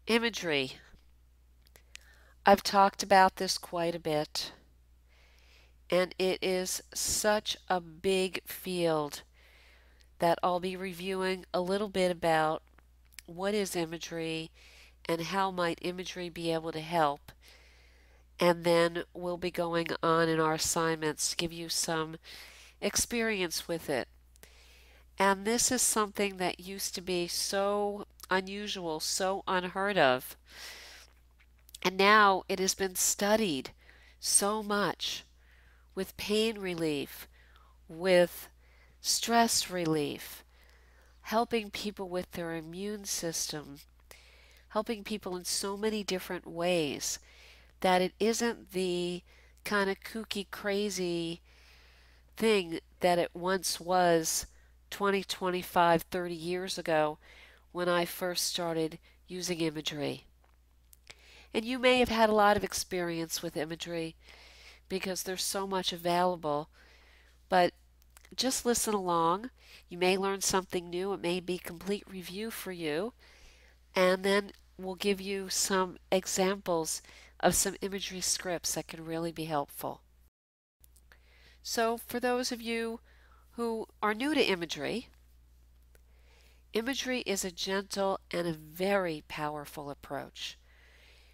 Imagery. I've talked about this quite a bit, and it is such a big field that I'll be reviewing a little bit about what is imagery and how might imagery be able to help. And then we'll be going on in our assignments to give you some experience with it. And this is something that used to be so unusual, so unheard of. And now it has been studied so much with pain relief, with stress relief, helping people with their immune system, helping people in so many different ways that it isn't the kind of kooky, crazy thing that it once was 20, 25, 30 years ago when I first started using imagery. And you may have had a lot of experience with imagery because there's so much available, but just listen along. You may learn something new. It may be complete review for you. And then we'll give you some examples of some imagery scripts that can really be helpful. So for those of you who are new to imagery, imagery is a gentle and a very powerful approach,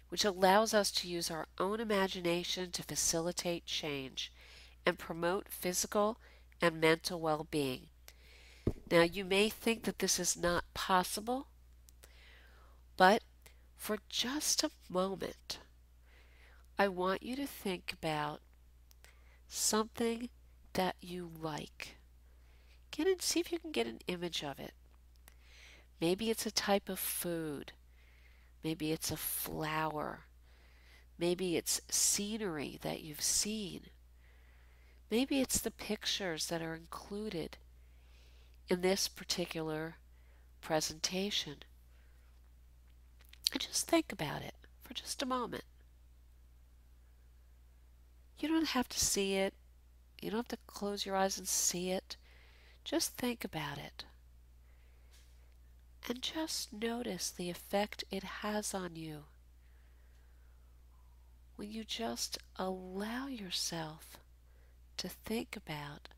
which allows us to use our own imagination to facilitate change and promote physical and mental well-being. Now, you may think that this is not possible, but for just a moment, I want you to think about something that you like. Get and see if you can get an image of it. Maybe it's a type of food. Maybe it's a flower. Maybe it's scenery that you've seen. Maybe it's the pictures that are included in this particular presentation. And just think about it for just a moment. You don't have to see it. You don't have to close your eyes and see it. Just think about it. And just notice the effect it has on you when you just allow yourself to think about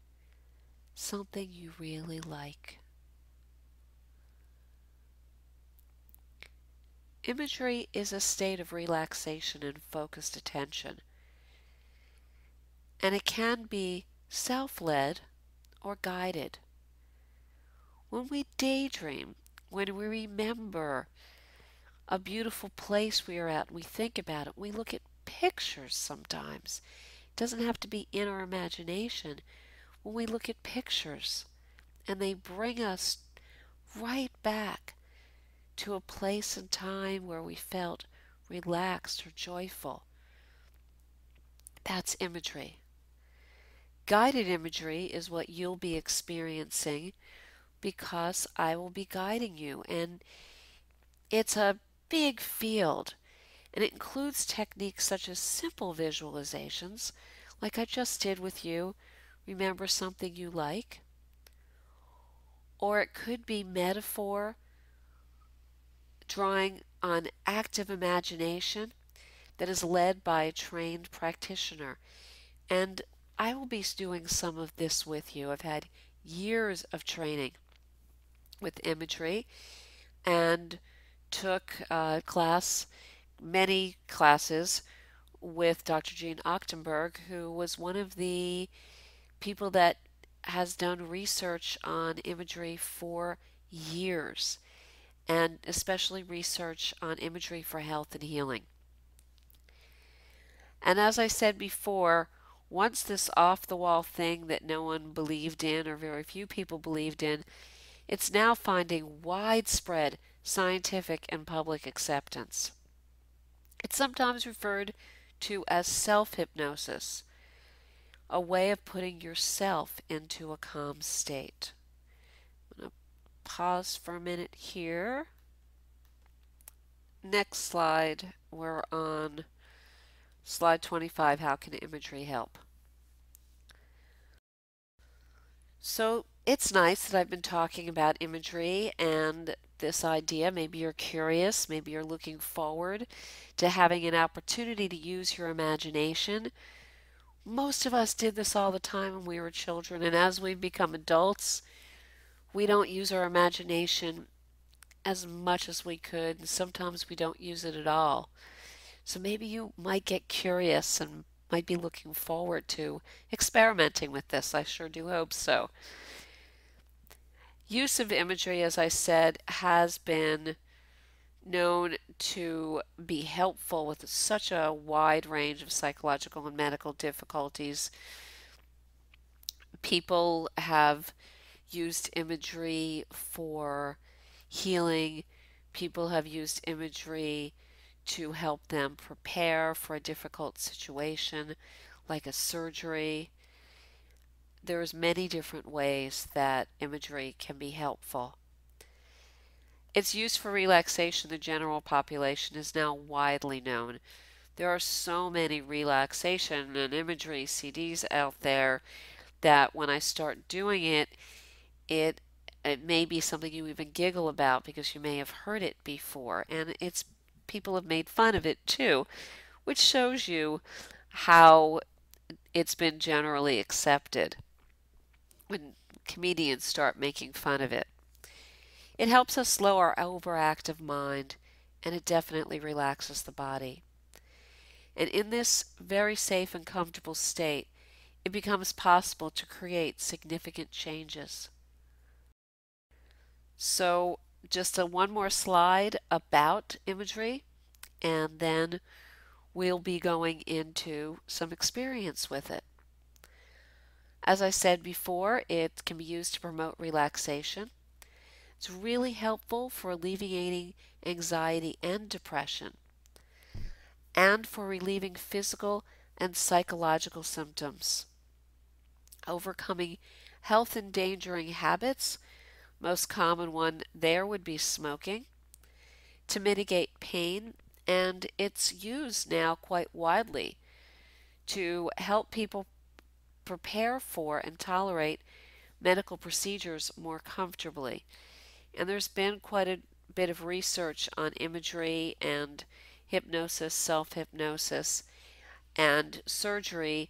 something you really like. Imagery is a state of relaxation and focused attention, and it can be self-led or guided. When we daydream, when we remember a beautiful place we are at and we think about it, we look at pictures sometimes. It doesn't have to be in our imagination. When we look at pictures and they bring us right back to a place and time where we felt relaxed or joyful. That's imagery. Guided imagery is what you'll be experiencing because I will be guiding you, and it's a big field, and it includes techniques such as simple visualizations, like I just did with you, remember something you like, or it could be metaphor, drawing on active imagination that is led by a trained practitioner. And I will be doing some of this with you. I've had years of training with imagery and took many classes with Dr. Jean Ochtenberg, who was one of the people that has done research on imagery for years, and especially research on imagery for health and healing. And as I said before, once this off-the-wall thing that no one believed in, or very few people believed in, it's now finding widespread scientific and public acceptance. It's sometimes referred to as self-hypnosis, a way of putting yourself into a calm state. I'm going to pause for a minute here. Next slide, we're on slide 25, how can imagery help? So It's nice that I've been talking about imagery and this idea. Maybe you're curious, maybe you're looking forward to having an opportunity to use your imagination. Most of us did this all the time when we were children, and as we've become adults, we don't use our imagination as much as we could, and sometimes we don't use it at all. So maybe you might get curious and might be looking forward to experimenting with this. I sure do hope so. Use of imagery, as I said, has been known to be helpful with such a wide range of psychological and medical difficulties. People have used imagery for healing. People have used imagery to help them prepare for a difficult situation like a surgery. There's many different ways that imagery can be helpful. Its use for relaxation in the general population is now widely known. There are so many relaxation and imagery CDs out there that when I start doing it, it it may be something you even giggle about because you may have heard it before, and it's people have made fun of it too, which shows you how it's been generally accepted when comedians start making fun of it. It helps us slow our overactive mind, and it definitely relaxes the body. And in this very safe and comfortable state, it becomes possible to create significant changes. So, just one more slide about imagery, and then we'll be going into some experience with it. As I said before, it can be used to promote relaxation. It's really helpful for alleviating anxiety and depression, and for relieving physical and psychological symptoms. Overcoming health endangering habits, most common one there would be smoking, to mitigate pain, and it's used now quite widely to help people prepare for and tolerate medical procedures more comfortably. And there's been quite a bit of research on imagery and hypnosis, self-hypnosis, and surgery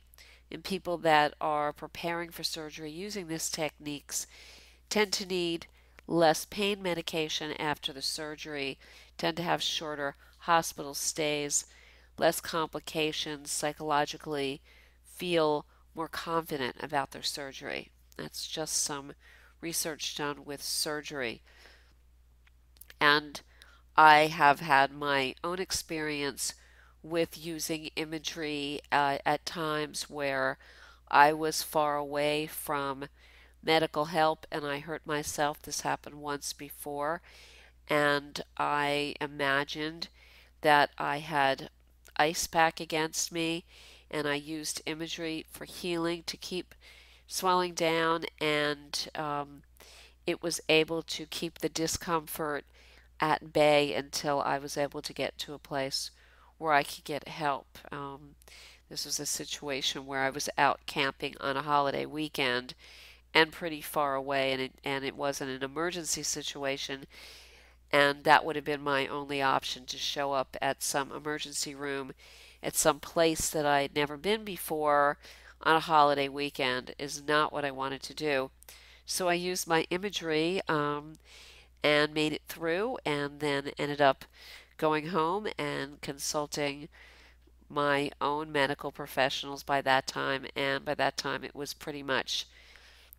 in people that are preparing for surgery using these techniques tend to need less pain medication after the surgery, tend to have shorter hospital stays, less complications, psychologically feel more confident about their surgery. That's just some research done with surgery. And I have had my own experience with using imagery at times where I was far away from medical help and I hurt myself. This happened once before, and I imagined that I had ice pack against me, and I used imagery for healing to keep swelling down, and it was able to keep the discomfort at bay until I was able to get to a place where I could get help. This was a situation where I was out camping on a holiday weekend and pretty far away, and it wasn't an emergency situation, and that would have been my only option, to show up at some emergency room at some place that I had never been before on a holiday weekend is not what I wanted to do. So I used my imagery and made it through, and then ended up going home and consulting my own medical professionals by that time, and by that time it was pretty much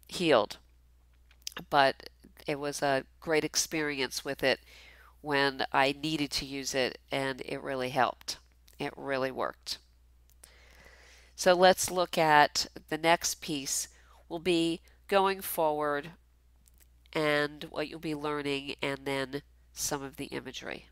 healed. But it was a great experience with it when I needed to use it, and it really helped. It really worked. So let's look at the next piece will be going forward and what you'll be learning, and then some of the imagery.